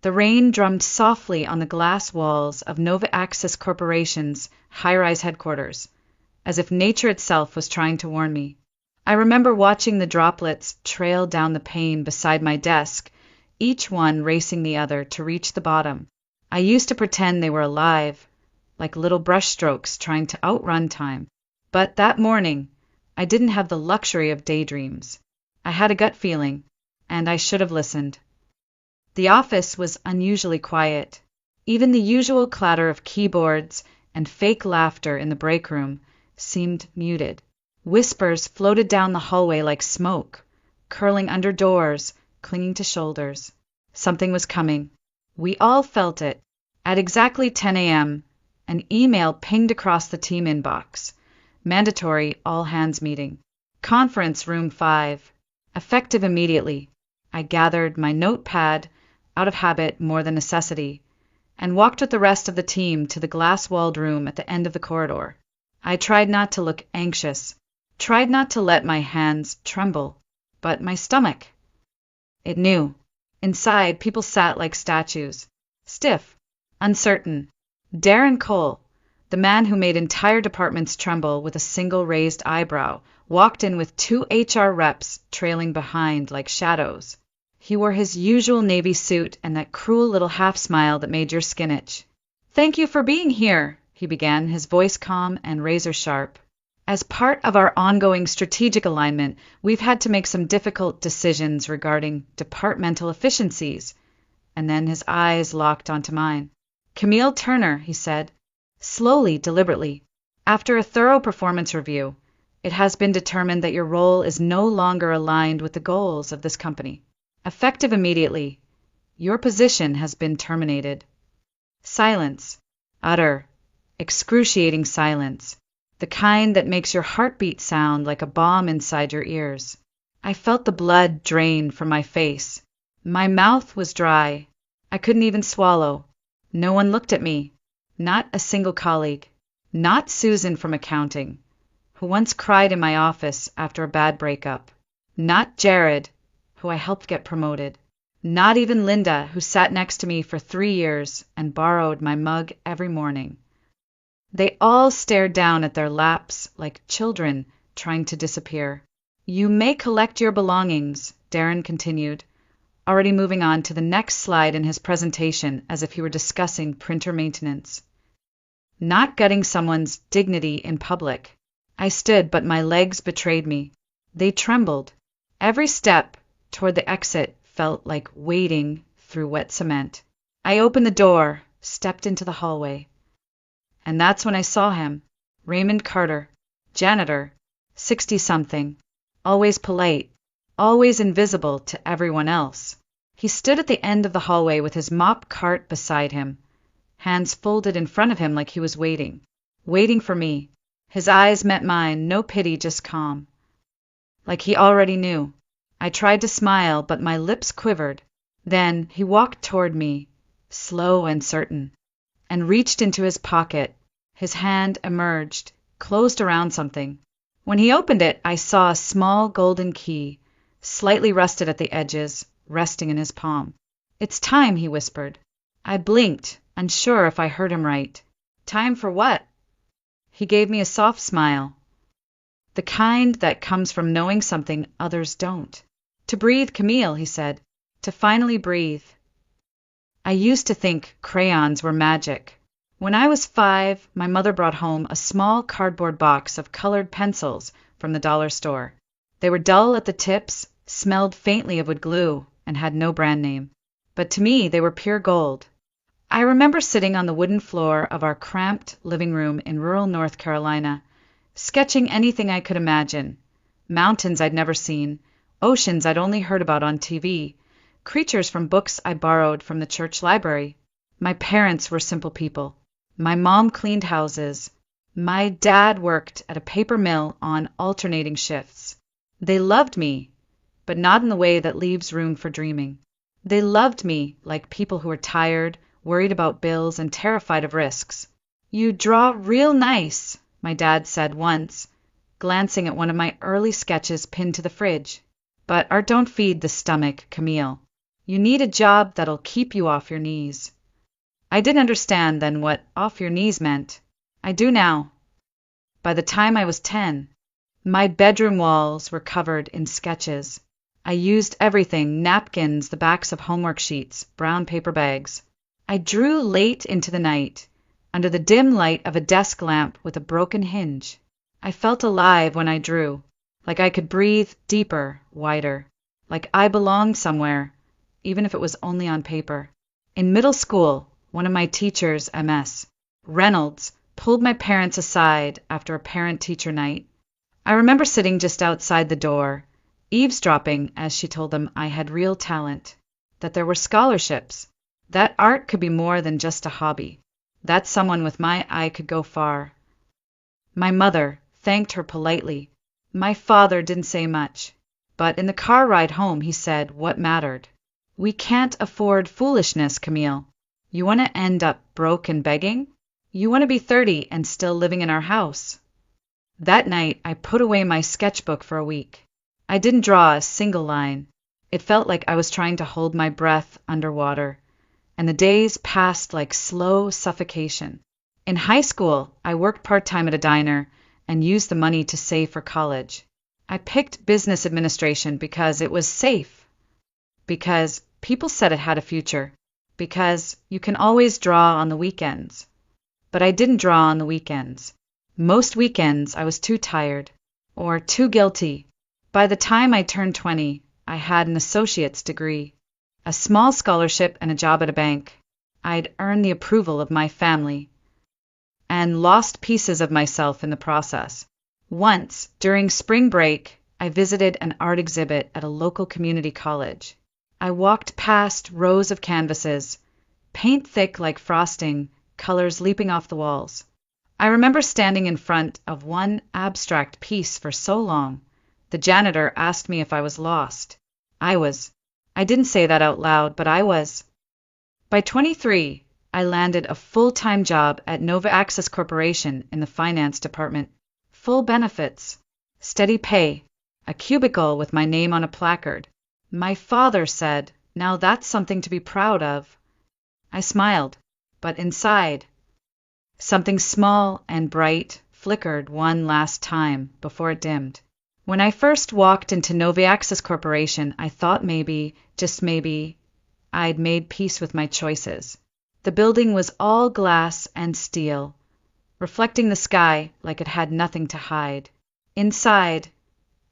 The rain drummed softly on the glass walls of Nova Axis Corporation's high-rise headquarters, as if nature itself was trying to warn me. I remember watching the droplets trail down the pane beside my desk, each one racing the other to reach the bottom. I used to pretend they were alive, like little brushstrokes trying to outrun time. But that morning, I didn't have the luxury of daydreams. I had a gut feeling, and I should have listened. The office was unusually quiet. Even the usual clatter of keyboards and fake laughter in the break room seemed muted. Whispers floated down the hallway like smoke, curling under doors, clinging to shoulders. Something was coming. We all felt it. At exactly 10 a.m., an email pinged across the team inbox. Mandatory all-hands meeting. Conference room 5. Effective immediately. I gathered my notepad, out of habit more than necessity, and walked with the rest of the team to the glass-walled room at the end of the corridor. I tried not to look anxious, tried not to let my hands tremble, but my stomach. It knew. Inside, people sat like statues, stiff, uncertain. Darren Cole, the man who made entire departments tremble with a single raised eyebrow, walked in with 2 HR reps trailing behind like shadows. He wore his usual navy suit and that cruel little half-smile that made your skin itch. "Thank you for being here," he began, his voice calm and razor-sharp. "As part of our ongoing strategic alignment, we've had to make some difficult decisions regarding departmental efficiencies." And then his eyes locked onto mine. "Camille Turner," he said, slowly, deliberately, "after a thorough performance review, it has been determined that your role is no longer aligned with the goals of this company. Effective immediately, your position has been terminated." Silence. Utter, excruciating silence. The kind that makes your heartbeat sound like a bomb inside your ears. I felt the blood drain from my face. My mouth was dry. I couldn't even swallow. No one looked at me. Not a single colleague. Not Susan from accounting, who once cried in my office after a bad breakup. Not Jared, who I helped get promoted. Not even Linda, who sat next to me for 3 years and borrowed my mug every morning. They all stared down at their laps like children trying to disappear. "You may collect your belongings," Darren continued, already moving on to the next slide in his presentation as if he were discussing printer maintenance. Not gutting someone's dignity in public. I stood, but my legs betrayed me. They trembled. Every step toward the exit felt like wading through wet cement. I opened the door, stepped into the hallway. And that's when I saw him. Raymond Carter, janitor, 60-something, always polite, always invisible to everyone else. He stood at the end of the hallway with his mop cart beside him, hands folded in front of him like he was waiting for me. His eyes met mine, no pity, just calm. Like he already knew. I tried to smile, but my lips quivered. Then he walked toward me, slow and certain, and reached into his pocket. His hand emerged, closed around something. When he opened it, I saw a small golden key, slightly rusted at the edges, resting in his palm. "It's time," he whispered. I blinked, unsure if I heard him right. "Time for what?" He gave me a soft smile. The kind that comes from knowing something others don't. "To breathe, Camille," he said. "To finally breathe." I used to think crayons were magic. When I was 5, my mother brought home a small cardboard box of colored pencils from the dollar store. They were dull at the tips, smelled faintly of wood glue, and had no brand name. But to me, they were pure gold. I remember sitting on the wooden floor of our cramped living room in rural North Carolina, sketching anything I could imagine. Mountains I'd never seen, oceans I'd only heard about on TV, creatures from books I borrowed from the church library. My parents were simple people. My mom cleaned houses. My dad worked at a paper mill on alternating shifts. They loved me, but not in the way that leaves room for dreaming. They loved me like people who are tired, worried about bills, and terrified of risks. "You draw real nice," my dad said once, glancing at one of my early sketches pinned to the fridge. "But art don't feed the stomach, Camille. You need a job that'll keep you off your knees. I didn't understand then what off your knees meant. I do now. By the time I was 10, my bedroom walls were covered in sketches. I used everything: napkins, the backs of homework sheets, brown paper bags. I drew late into the night, under the dim light of a desk lamp with a broken hinge. I felt alive when I drew, like I could breathe deeper, wider, like I belonged somewhere, even if it was only on paper. In middle school, one of my teachers, Ms. Reynolds, pulled my parents aside after a parent-teacher night. I remember sitting just outside the door, eavesdropping as she told them I had real talent, that there were scholarships, that art could be more than just a hobby, that someone with my eye could go far. My mother thanked her politely. My father didn't say much, but in the car ride home he said what mattered. We can't afford foolishness, Camille. You want to end up broke and begging? You want to be 30 and still living in our house? That night I put away my sketchbook for a week. I didn't draw a single line. It felt like I was trying to hold my breath underwater, and the days passed like slow suffocation. In high school, I worked part-time at a diner and used the money to save for college. I picked business administration because it was safe, because people said it had a future, because you can always draw on the weekends. But I didn't draw on the weekends. Most weekends I was too tired, or too guilty. By the time I turned 20, I had an associate's degree, a small scholarship and a job at a bank. I'd earned the approval of my family, and lost pieces of myself in the process. Once, during spring break, I visited an art exhibit at a local community college. I walked past rows of canvases, paint thick like frosting, colors leaping off the walls. I remember standing in front of one abstract piece for so long. The janitor asked me if I was lost. I was. I didn't say that out loud, but I was. By 23, I landed a full-time job at Nova Access Corporation in the finance department. Full benefits, steady pay, a cubicle with my name on a placard. My father said, "Now that's something to be proud of." I smiled, but inside, something small and bright flickered one last time before it dimmed. When I first walked into Nova Access Corporation, I thought maybe, just maybe, I'd made peace with my choices. The building was all glass and steel, reflecting the sky like it had nothing to hide. Inside,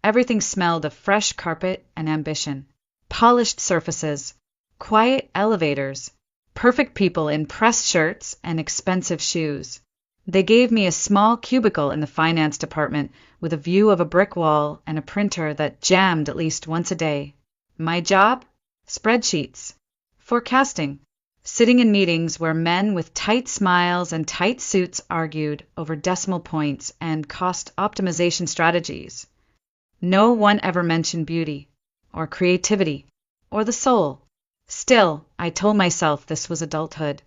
everything smelled of fresh carpet and ambition. Polished surfaces, quiet elevators, perfect people in pressed shirts and expensive shoes. They gave me a small cubicle in the finance department with a view of a brick wall and a printer that jammed at least once a day. My job? Spreadsheets. Forecasting. Sitting in meetings where men with tight smiles and tight suits argued over decimal points and cost optimization strategies. No one ever mentioned beauty, or creativity, or the soul. Still, I told myself this was adulthood,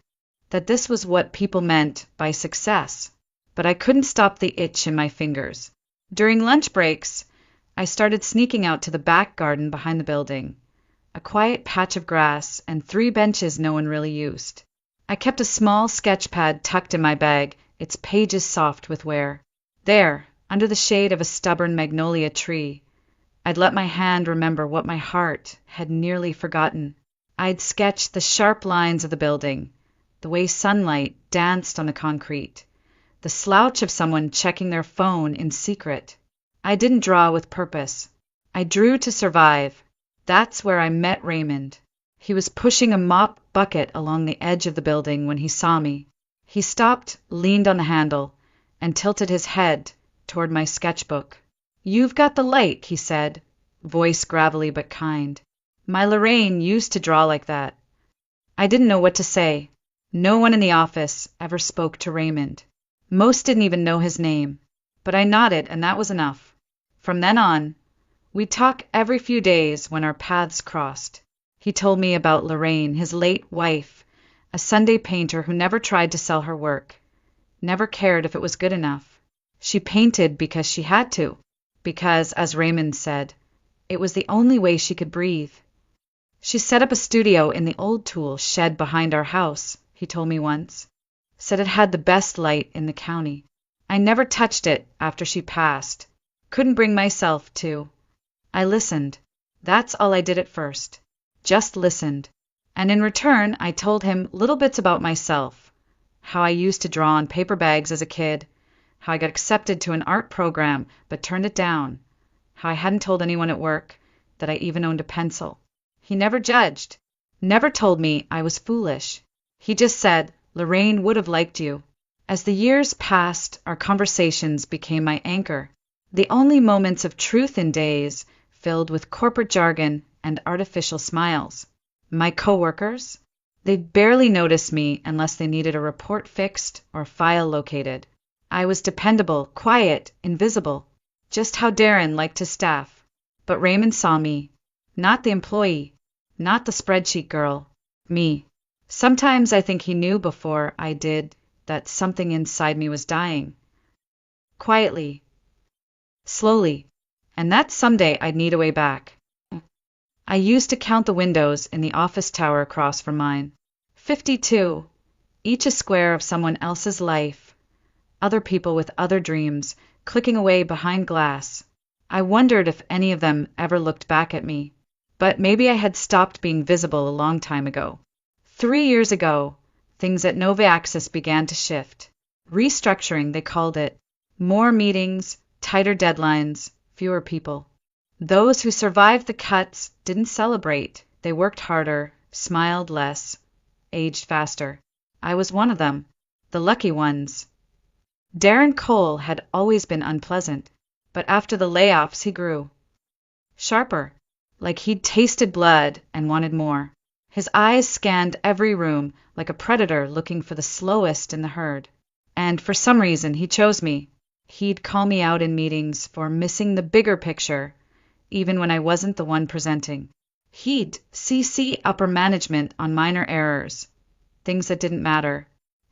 that this was what people meant by success, but I couldn't stop the itch in my fingers. During lunch breaks, I started sneaking out to the back garden behind the building, a quiet patch of grass and 3 benches no one really used. I kept a small sketch pad tucked in my bag, its pages soft with wear. There, under the shade of a stubborn magnolia tree, I'd let my hand remember what my heart had nearly forgotten. I'd sketch the sharp lines of the building, the way sunlight danced on the concrete, the slouch of someone checking their phone in secret. I didn't draw with purpose. I drew to survive. That's where I met Raymond. He was pushing a mop bucket along the edge of the building when he saw me. He stopped, leaned on the handle, and tilted his head toward my sketchbook. "You've got the light," he said, voice gravelly but kind. "My Lorraine used to draw like that." I didn't know what to say. No one in the office ever spoke to Raymond. Most didn't even know his name. But I nodded, and that was enough. From then on, we'd talk every few days when our paths crossed. He told me about Lorraine, his late wife, a Sunday painter who never tried to sell her work, never cared if it was good enough. She painted because she had to, because, as Raymond said, it was the only way she could breathe. She set up a studio in the old tool shed behind our house, he told me once. Said it had the best light in the county. I never touched it after she passed. Couldn't bring myself to. I listened. That's all I did at first. Just listened. And in return, I told him little bits about myself. How I used to draw on paper bags as a kid. How I got accepted to an art program but turned it down. How I hadn't told anyone at work that I even owned a pencil. He never judged. Never told me I was foolish. He just said, Lorraine would have liked you. As the years passed, our conversations became my anchor. The only moments of truth in days filled with corporate jargon and artificial smiles. My coworkers? They barely noticed me unless they needed a report fixed or a file located. I was dependable, quiet, invisible, just how Darren liked his staff. But Raymond saw me. Not the employee, not the spreadsheet girl. Me. Sometimes I think he knew before I did that something inside me was dying. Quietly. Slowly. And that someday I'd need a way back. I used to count the windows in the office tower across from mine. 52. Each a square of someone else's life. Other people with other dreams, clicking away behind glass. I wondered if any of them ever looked back at me. But maybe I had stopped being visible a long time ago. 3 years ago, things at Nova Access began to shift. Restructuring, they called it. More meetings, tighter deadlines, fewer people. Those who survived the cuts didn't celebrate. They worked harder, smiled less, aged faster. I was one of them, the lucky ones. Darren Cole had always been unpleasant, but after the layoffs he grew. Sharper, like he'd tasted blood and wanted more. His eyes scanned every room like a predator looking for the slowest in the herd. And for some reason he chose me. He'd call me out in meetings for missing the bigger picture, even when I wasn't the one presenting. He'd CC upper management on minor errors, things that didn't matter.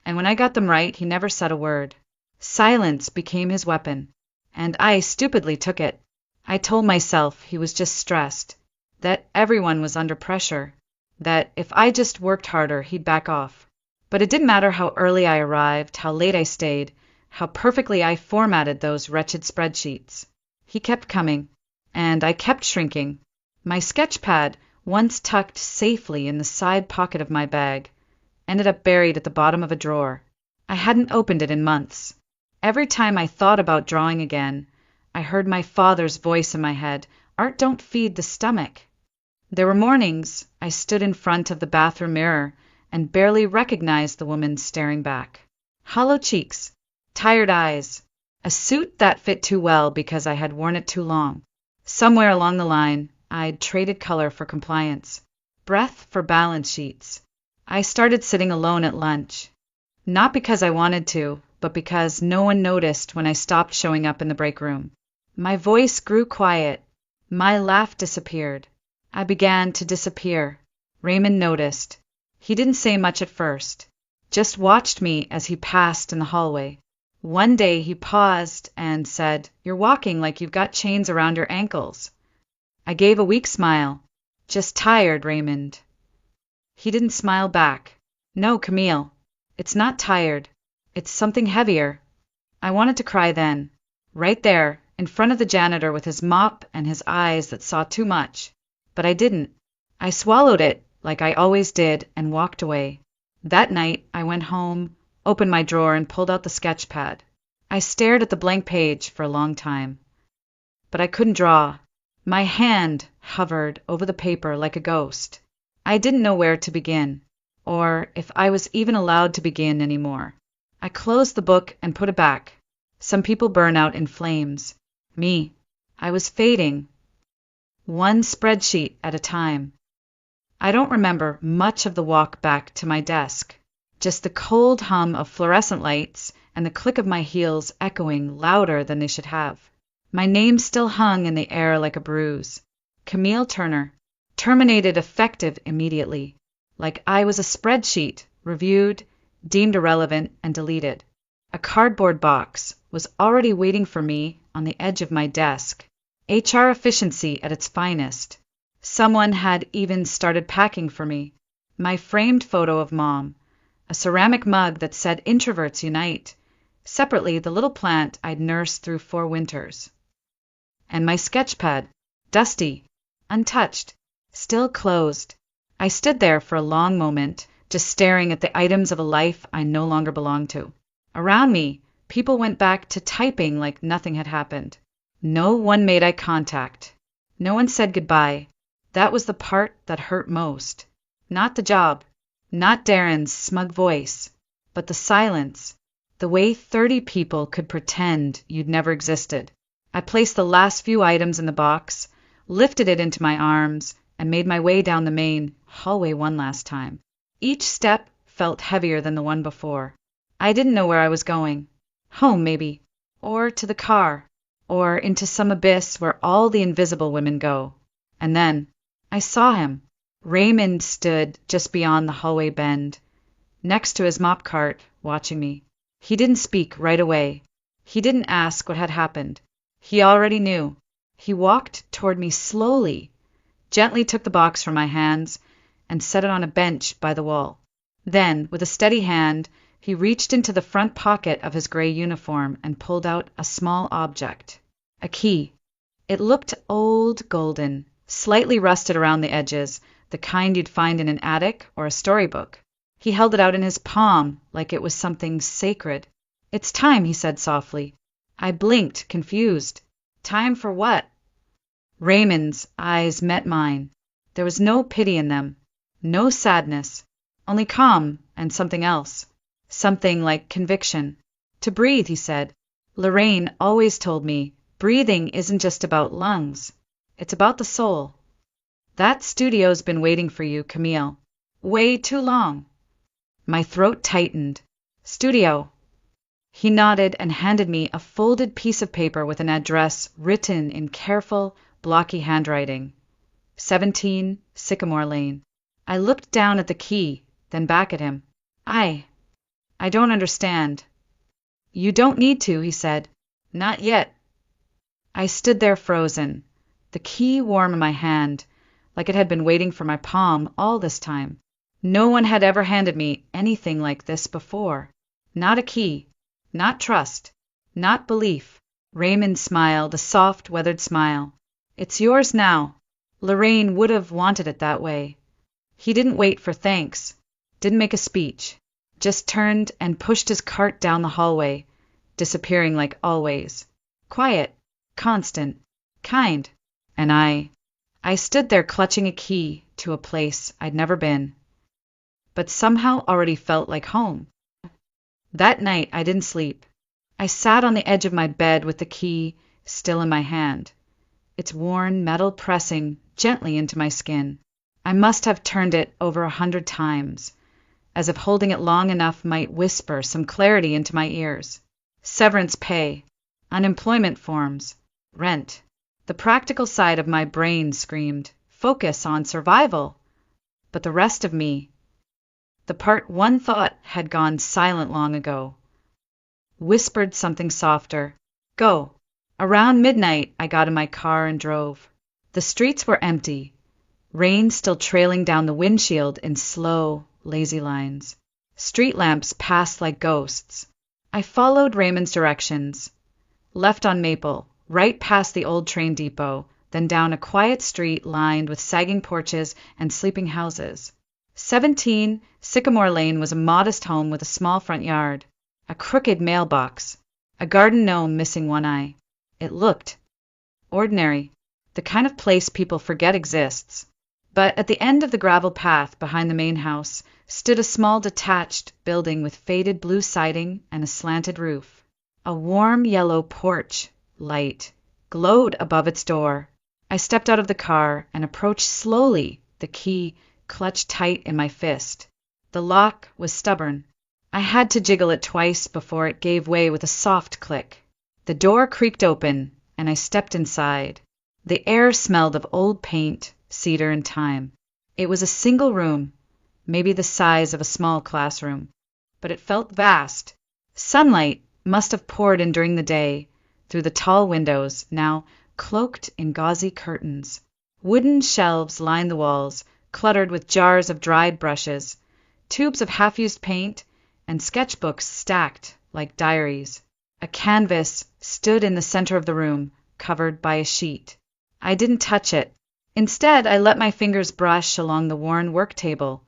And when I got them right, he never said a word. Silence became his weapon, and I stupidly took it. I told myself he was just stressed, that everyone was under pressure, that if I just worked harder, he'd back off. But it didn't matter how early I arrived, how late I stayed, how perfectly I formatted those wretched spreadsheets. He kept coming, and I kept shrinking. My sketch pad, once tucked safely in the side pocket of my bag, ended up buried at the bottom of a drawer. I hadn't opened it in months. Every time I thought about drawing again, I heard my father's voice in my head, "Art don't feed the stomach." There were mornings I stood in front of the bathroom mirror and barely recognized the woman staring back. Hollow cheeks, tired eyes, a suit that fit too well because I had worn it too long. Somewhere along the line, I'd traded color for compliance, breath for balance sheets. I started sitting alone at lunch, not because I wanted to, but because no one noticed when I stopped showing up in the break room. My voice grew quiet. My laugh disappeared. I began to disappear. Raymond noticed. He didn't say much at first, just watched me as he passed in the hallway. One day he paused and said, "You're walking like you've got chains around your ankles." I gave a weak smile. "Just tired, Raymond." He didn't smile back. "No, Camille, it's not tired. It's something heavier." I wanted to cry then, right there, in front of the janitor with his mop and his eyes that saw too much. But I didn't. I swallowed it, like I always did, and walked away. That night, I went home, opened my drawer, and pulled out the sketch pad. I stared at the blank page for a long time. But I couldn't draw. My hand hovered over the paper like a ghost. I didn't know where to begin, or if I was even allowed to begin anymore. I closed the book and put it back. Some people burn out in flames. Me, I was fading. One spreadsheet at a time. I don't remember much of the walk back to my desk, just the cold hum of fluorescent lights and the click of my heels echoing louder than they should have. My name still hung in the air like a bruise. Camille Turner, terminated effective immediately, like I was a spreadsheet, reviewed, deemed irrelevant, and deleted. A cardboard box was already waiting for me on the edge of my desk. HR efficiency at its finest. Someone had even started packing for me. My framed photo of Mom, a ceramic mug that said Introverts Unite, separately the little plant I'd nursed through 4 winters. And my sketch pad, dusty, untouched, still closed. I stood there for a long moment, just staring at the items of a life I no longer belonged to. Around me, people went back to typing like nothing had happened. No one made eye contact. No one said goodbye. That was the part that hurt most. Not the job, not Darren's smug voice, but the silence, the way 30 people could pretend you'd never existed. I placed the last few items in the box, lifted it into my arms, and made my way down the main hallway one last time. Each step felt heavier than the one before. I didn't know where I was going. Home, maybe, or to the car, or into some abyss where all the invisible women go. And then I saw him. Raymond stood just beyond the hallway bend, next to his mop cart, watching me. He didn't speak right away. He didn't ask what had happened. He already knew. He walked toward me slowly, gently took the box from my hands, and set it on a bench by the wall. Then, with a steady hand, he reached into the front pocket of his gray uniform and pulled out a small object. A key. It looked old golden, slightly rusted around the edges, the kind you'd find in an attic or a storybook. He held it out in his palm like it was something sacred. "It's time," he said softly. I blinked, confused. Time for what? Raymond's eyes met mine. There was no pity in them, no sadness, only calm and something else. Something like conviction. "To breathe," he said. "Lorraine always told me, breathing isn't just about lungs. It's about the soul. That studio's been waiting for you, Camille. Way too long." My throat tightened. "Studio." He nodded and handed me a folded piece of paper with an address written in careful, blocky handwriting. 17 Sycamore Lane. I looked down at the key, then back at him. I don't understand." "You don't need to," he said. "Not yet." I stood there frozen, the key warm in my hand, like it had been waiting for my palm all this time. No one had ever handed me anything like this before. Not a key, not trust, not belief. Raymond smiled, a soft, weathered smile. "It's yours now." Lorraine would have wanted it that way. He didn't wait for thanks, didn't make a speech, just turned and pushed his cart down the hallway, disappearing like always. Quiet, constant, kind. And I stood there clutching a key to a place I'd never been, but somehow already felt like home. That night I didn't sleep. I sat on the edge of my bed with the key still in my hand, its worn metal pressing gently into my skin. I must have turned it over 100 times, as if holding it long enough might whisper some clarity into my ears. Severance pay, unemployment forms, rent. The practical side of my brain screamed, focus on survival. But the rest of me, the part one thought had gone silent long ago, whispered something softer. Go. Around midnight, I got in my car and drove. The streets were empty, rain still trailing down the windshield in slow, lazy lines. Street lamps passed like ghosts. I followed Raymond's directions, left on Maple, right past the old train depot, then down a quiet street lined with sagging porches and sleeping houses. 17 Sycamore Lane was a modest home with a small front yard, a crooked mailbox, a garden gnome missing one eye. It looked ordinary, the kind of place people forget exists. But at the end of the gravel path behind the main house stood a small detached building with faded blue siding and a slanted roof. A warm yellow porch light glowed above its door. I stepped out of the car and approached slowly, the key clutched tight in my fist. The lock was stubborn. I had to jiggle it twice before it gave way with a soft click. The door creaked open, and I stepped inside. The air smelled of old paint, cedar, and thyme. It was a single room, maybe the size of a small classroom, but it felt vast. Sunlight must have poured in during the day, through the tall windows, now cloaked in gauzy curtains. Wooden shelves lined the walls, cluttered with jars of dried brushes, tubes of half-used paint, and sketchbooks stacked like diaries. A canvas stood in the center of the room, covered by a sheet. I didn't touch it. Instead, I let my fingers brush along the worn work table,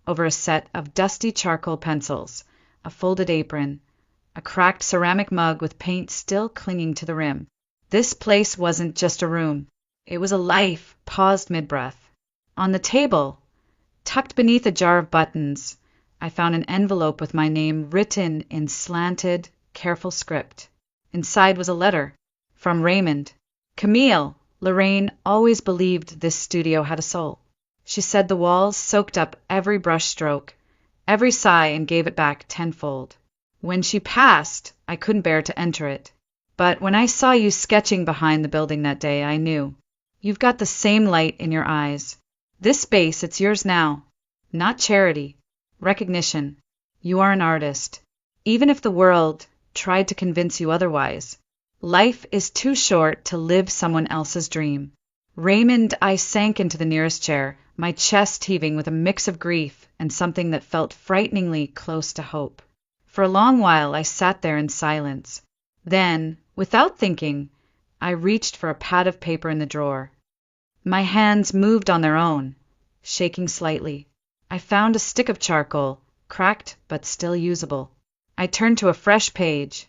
over a set of dusty charcoal pencils, a folded apron, a cracked ceramic mug with paint still clinging to the rim. This place wasn't just a room. It was a life, paused mid-breath. On the table, tucked beneath a jar of buttons, I found an envelope with my name written in slanted, careful script. Inside was a letter from Raymond. Camille, Lorraine always believed this studio had a soul. She said the walls soaked up every brush stroke, every sigh, and gave it back tenfold. When she passed, I couldn't bear to enter it. But when I saw you sketching behind the building that day, I knew. You've got the same light in your eyes. This space, it's yours now. Not charity. Recognition. You are an artist. Even if the world tried to convince you otherwise. Life is too short to live someone else's dream. Raymond, I sank into the nearest chair, my chest heaving with a mix of grief and something that felt frighteningly close to hope. For a long while I sat there in silence. Then, without thinking, I reached for a pad of paper in the drawer. My hands moved on their own, shaking slightly. I found a stick of charcoal, cracked but still usable. I turned to a fresh page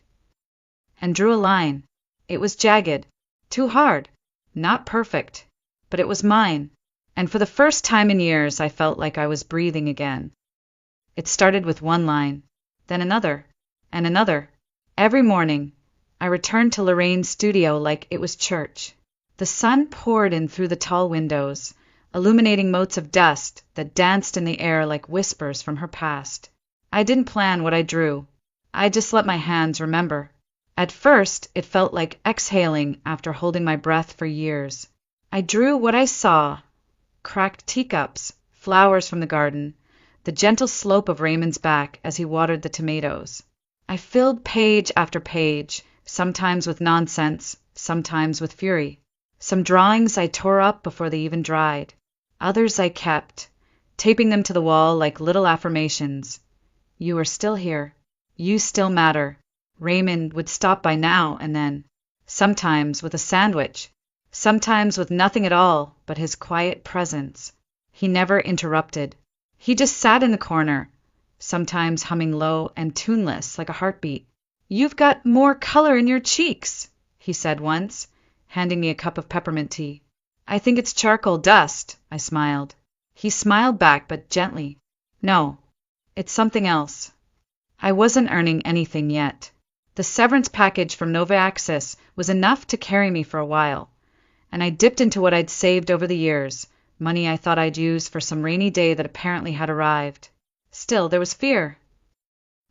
and drew a line. It was jagged, too hard, not perfect, but it was mine, and for the first time in years I felt like I was breathing again. It started with one line, then another, and another. Every morning, I returned to Lorraine's studio like it was church. The sun poured in through the tall windows, illuminating motes of dust that danced in the air like whispers from her past. I didn't plan what I drew. I just let my hands remember. At first, it felt like exhaling after holding my breath for years. I drew what I saw: cracked teacups, flowers from the garden, the gentle slope of Raymond's back as he watered the tomatoes. I filled page after page, sometimes with nonsense, sometimes with fury. Some drawings I tore up before they even dried. Others I kept, taping them to the wall like little affirmations. You are still here. You still matter. Raymond would stop by now and then, sometimes with a sandwich, sometimes with nothing at all but his quiet presence. He never interrupted. He just sat in the corner, sometimes humming low and tuneless like a heartbeat. You've got more color in your cheeks, he said once, handing me a cup of peppermint tea. I think it's charcoal dust, I smiled. He smiled back, but gently. No, it's something else. I wasn't earning anything yet. The severance package from Nova Access was enough to carry me for a while, and I dipped into what I'd saved over the years, money I thought I'd use for some rainy day that apparently had arrived. Still, there was fear.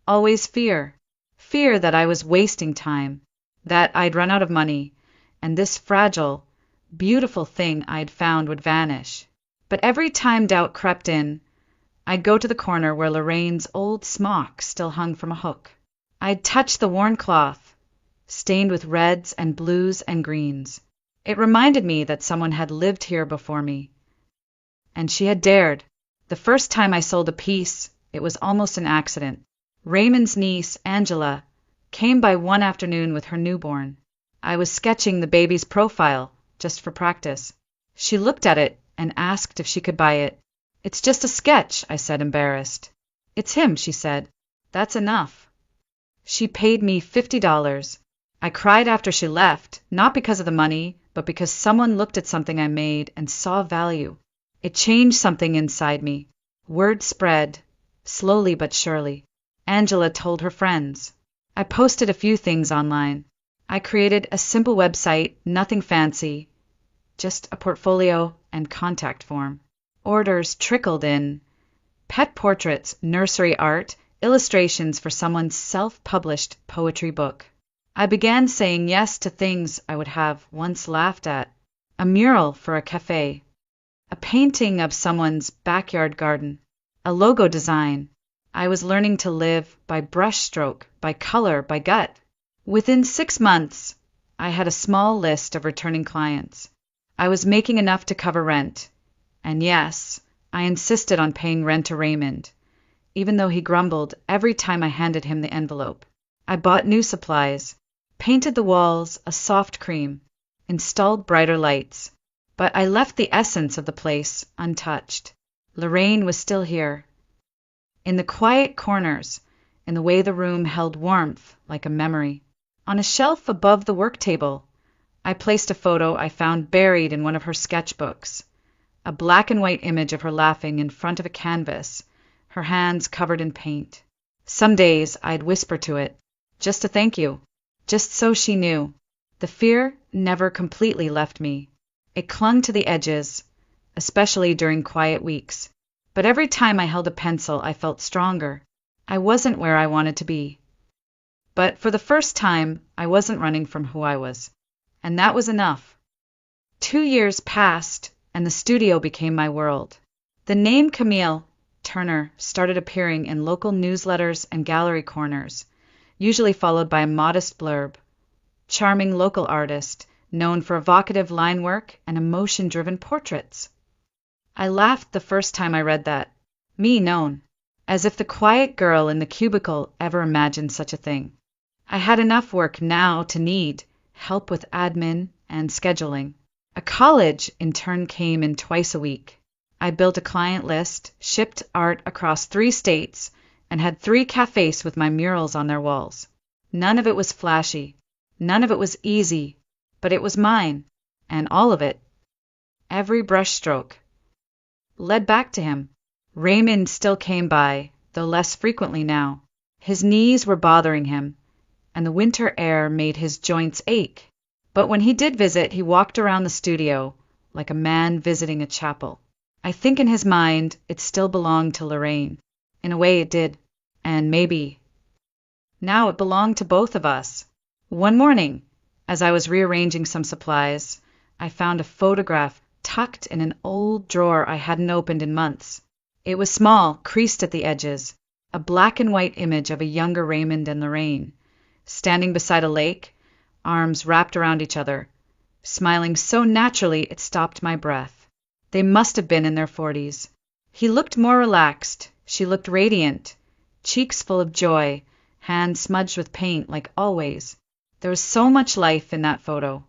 Always fear. Fear that I was wasting time, that I'd run out of money, and this fragile, beautiful thing I'd found would vanish. But every time doubt crept in, I'd go to the corner where Lorraine's old smock still hung from a hook. I'd touch the worn cloth, stained with reds and blues and greens. It reminded me that someone had lived here before me. And she had dared. The first time I sold a piece, it was almost an accident. Raymond's niece, Angela, came by one afternoon with her newborn. I was sketching the baby's profile, just for practice. She looked at it and asked if she could buy it. It's just a sketch, I said, embarrassed. It's him, she said. That's enough. She paid me $50. I cried after she left, not because of the money, but because someone looked at something I made and saw value. It changed something inside me. Word spread, slowly but surely. Angela told her friends. I posted a few things online. I created a simple website, nothing fancy, just a portfolio and contact form. Orders trickled in. Pet portraits, nursery art, illustrations for someone's self-published poetry book. I began saying yes to things I would have once laughed at. A mural for a cafe. A painting of someone's backyard garden. A logo design. I was learning to live by brushstroke, by color, by gut. Within 6 months, I had a small list of returning clients. I was making enough to cover rent. And yes, I insisted on paying rent to Raymond, even though he grumbled every time I handed him the envelope. I bought new supplies, painted the walls a soft cream, installed brighter lights, but I left the essence of the place untouched. Lorraine was still here, in the quiet corners, in the way the room held warmth like a memory. On a shelf above the work table, I placed a photo I found buried in one of her sketchbooks, a black and white image of her laughing in front of a canvas, her hands covered in paint. Some days I'd whisper to it, just a thank you, just so she knew. The fear never completely left me. It clung to the edges, especially during quiet weeks. But every time I held a pencil, I felt stronger. I wasn't where I wanted to be. But for the first time, I wasn't running from who I was. And that was enough. 2 years passed, and the studio became my world. The name Camille Turner started appearing in local newsletters and gallery corners, usually followed by a modest blurb. Charming local artist, known for evocative line work and emotion-driven portraits. I laughed the first time I read that. Me known. As if the quiet girl in the cubicle ever imagined such a thing. I had enough work now to need help with admin and scheduling. A college intern came in twice a week. I built a client list, shipped art across 3 states, and had 3 cafes with my murals on their walls. None of it was flashy. None of it was easy. But it was mine. And all of it, every brushstroke, led back to him. Raymond still came by, though less frequently now. His knees were bothering him, and the winter air made his joints ache. But when he did visit, he walked around the studio like a man visiting a chapel. I think in his mind it still belonged to Lorraine. In a way it did. And maybe now it belonged to both of us. One morning, as I was rearranging some supplies, I found a photograph tucked in an old drawer I hadn't opened in months. It was small, creased at the edges, a black and white image of a younger Raymond and Lorraine, standing beside a lake, arms wrapped around each other, smiling so naturally it stopped my breath. They must have been in their 40s. He looked more relaxed. She looked radiant, cheeks full of joy, hands smudged with paint like always. There was so much life in that photo.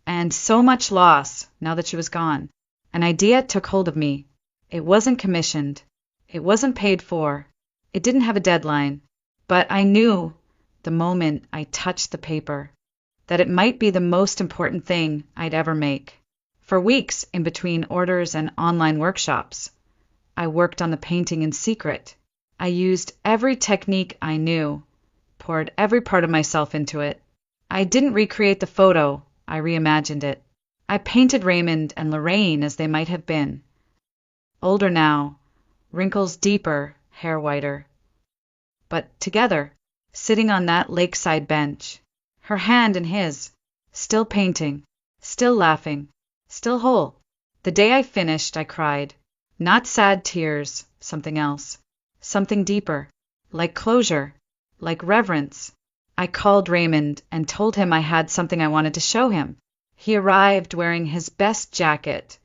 And so much loss, now that she was gone. An idea took hold of me. It wasn't commissioned. It wasn't paid for. It didn't have a deadline. But I knew, the moment I touched the paper, that it might be the most important thing I'd ever make. For weeks, in between orders and online workshops, I worked on the painting in secret. I used every technique I knew, poured every part of myself into it. I didn't recreate the photo. I reimagined it. I painted Raymond and Lorraine as they might have been. Older now, wrinkles deeper, hair whiter. But together, sitting on that lakeside bench, her hand in his, still painting, still laughing, still whole. The day I finished, I cried. Not sad tears, something else. Something deeper, like closure, like reverence. I called Raymond and told him I had something I wanted to show him. He arrived wearing his best jacket,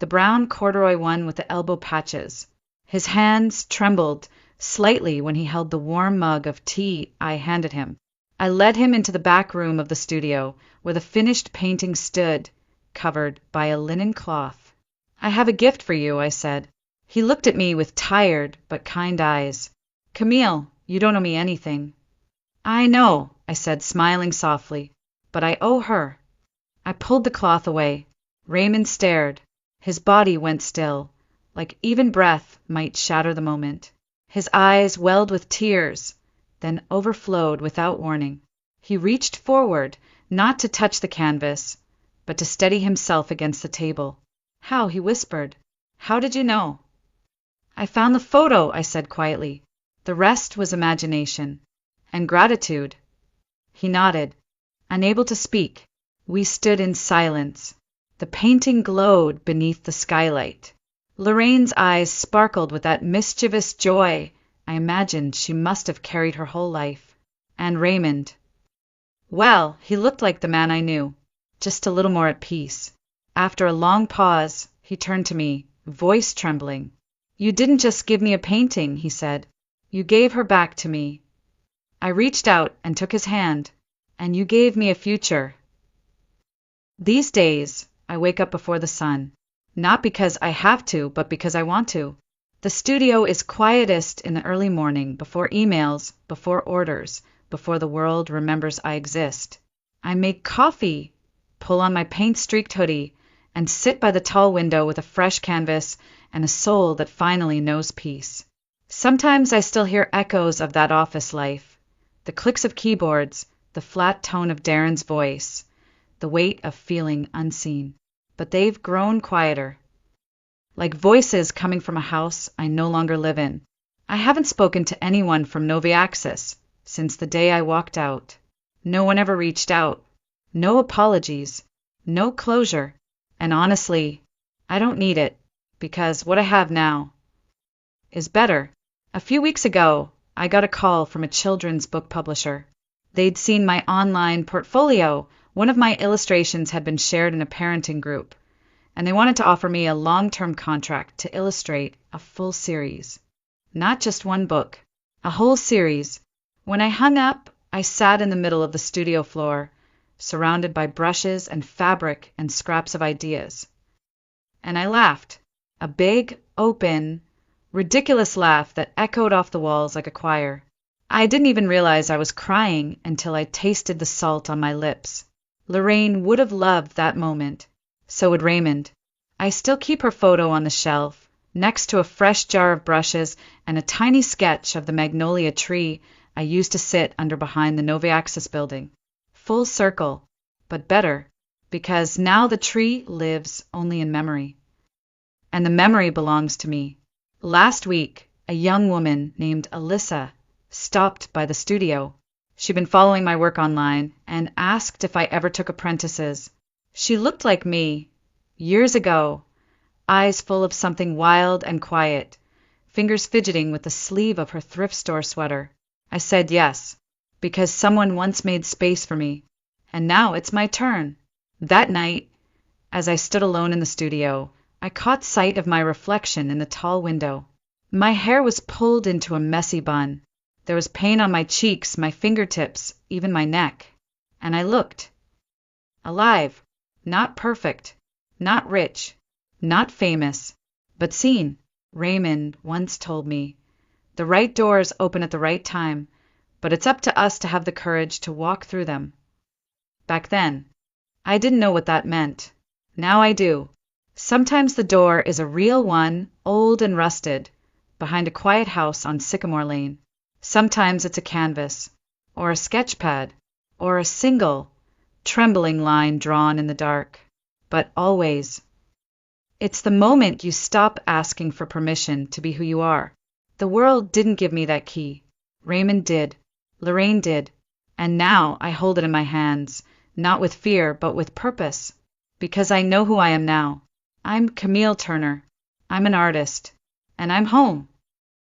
the brown corduroy one with the elbow patches. His hands trembled slightly when he held the warm mug of tea I handed him. I led him into the back room of the studio, where the finished painting stood, covered by a linen cloth. "I have a gift for you," I said. He looked at me with tired but kind eyes. "Camille, you don't owe me anything." "I know," I said, smiling softly, "but I owe her." I pulled the cloth away. Raymond stared. His body went still, like even breath might shatter the moment. His eyes welled with tears, then overflowed without warning. He reached forward, not to touch the canvas, but to steady himself against the table. "How?" he whispered. "How did you know?" "I found the photo," I said quietly. The rest was imagination. And gratitude. He nodded, unable to speak. We stood in silence. The painting glowed beneath the skylight. Lorraine's eyes sparkled with that mischievous joy I imagined she must have carried her whole life. And Raymond. Well, he looked like the man I knew, just a little more at peace. After a long pause, he turned to me, voice trembling. "You didn't just give me a painting," he said. "You gave her back to me." I reached out and took his hand. "And you gave me a future." These days, I wake up before the sun. Not because I have to, but because I want to. The studio is quietest in the early morning, before emails, before orders, before the world remembers I exist. I make coffee, pull on my paint-streaked hoodie, and sit by the tall window with a fresh canvas and a soul that finally knows peace. Sometimes I still hear echoes of that office life, the clicks of keyboards, the flat tone of Darren's voice, the weight of feeling unseen. But they've grown quieter, like voices coming from a house I no longer live in. I haven't spoken to anyone from Noviaxis since the day I walked out. No one ever reached out. No apologies. No closure. And honestly, I don't need it, because what I have now is better. A few weeks ago, I got a call from a children's book publisher. They'd seen my online portfolio. One of my illustrations had been shared in a parenting group, and they wanted to offer me a long-term contract to illustrate a full series. Not just one book, a whole series. When I hung up, I sat in the middle of the studio floor, surrounded by brushes and fabric and scraps of ideas. And I laughed, a big, open, ridiculous laugh that echoed off the walls like a choir. I didn't even realize I was crying until I tasted the salt on my lips. Lorraine would have loved that moment. So would Raymond. I still keep her photo on the shelf, next to a fresh jar of brushes and a tiny sketch of the magnolia tree I used to sit under behind the Noviaxis building. Full circle, but better, because now the tree lives only in memory. And the memory belongs to me. Last week, a young woman named Alyssa stopped by the studio. She'd been following my work online and asked if I ever took apprentices. She looked like me, years ago, eyes full of something wild and quiet, fingers fidgeting with the sleeve of her thrift store sweater. I said yes, because someone once made space for me, and now it's my turn. That night, as I stood alone in the studio, I caught sight of my reflection in the tall window. My hair was pulled into a messy bun. There was paint on my cheeks, my fingertips, even my neck. And I looked. Alive. Not perfect. Not rich. Not famous. But seen. Raymond once told me, "The right doors open at the right time, but it's up to us to have the courage to walk through them." Back then, I didn't know what that meant. Now I do. Sometimes the door is a real one, old and rusted, behind a quiet house on Sycamore Lane. Sometimes it's a canvas, or a sketch pad, or a single, trembling line drawn in the dark. But always, it's the moment you stop asking for permission to be who you are. The world didn't give me that key. Raymond did. Lorraine did. And now I hold it in my hands, not with fear, but with purpose. Because I know who I am now. I'm Camille Turner. I'm an artist. And I'm home.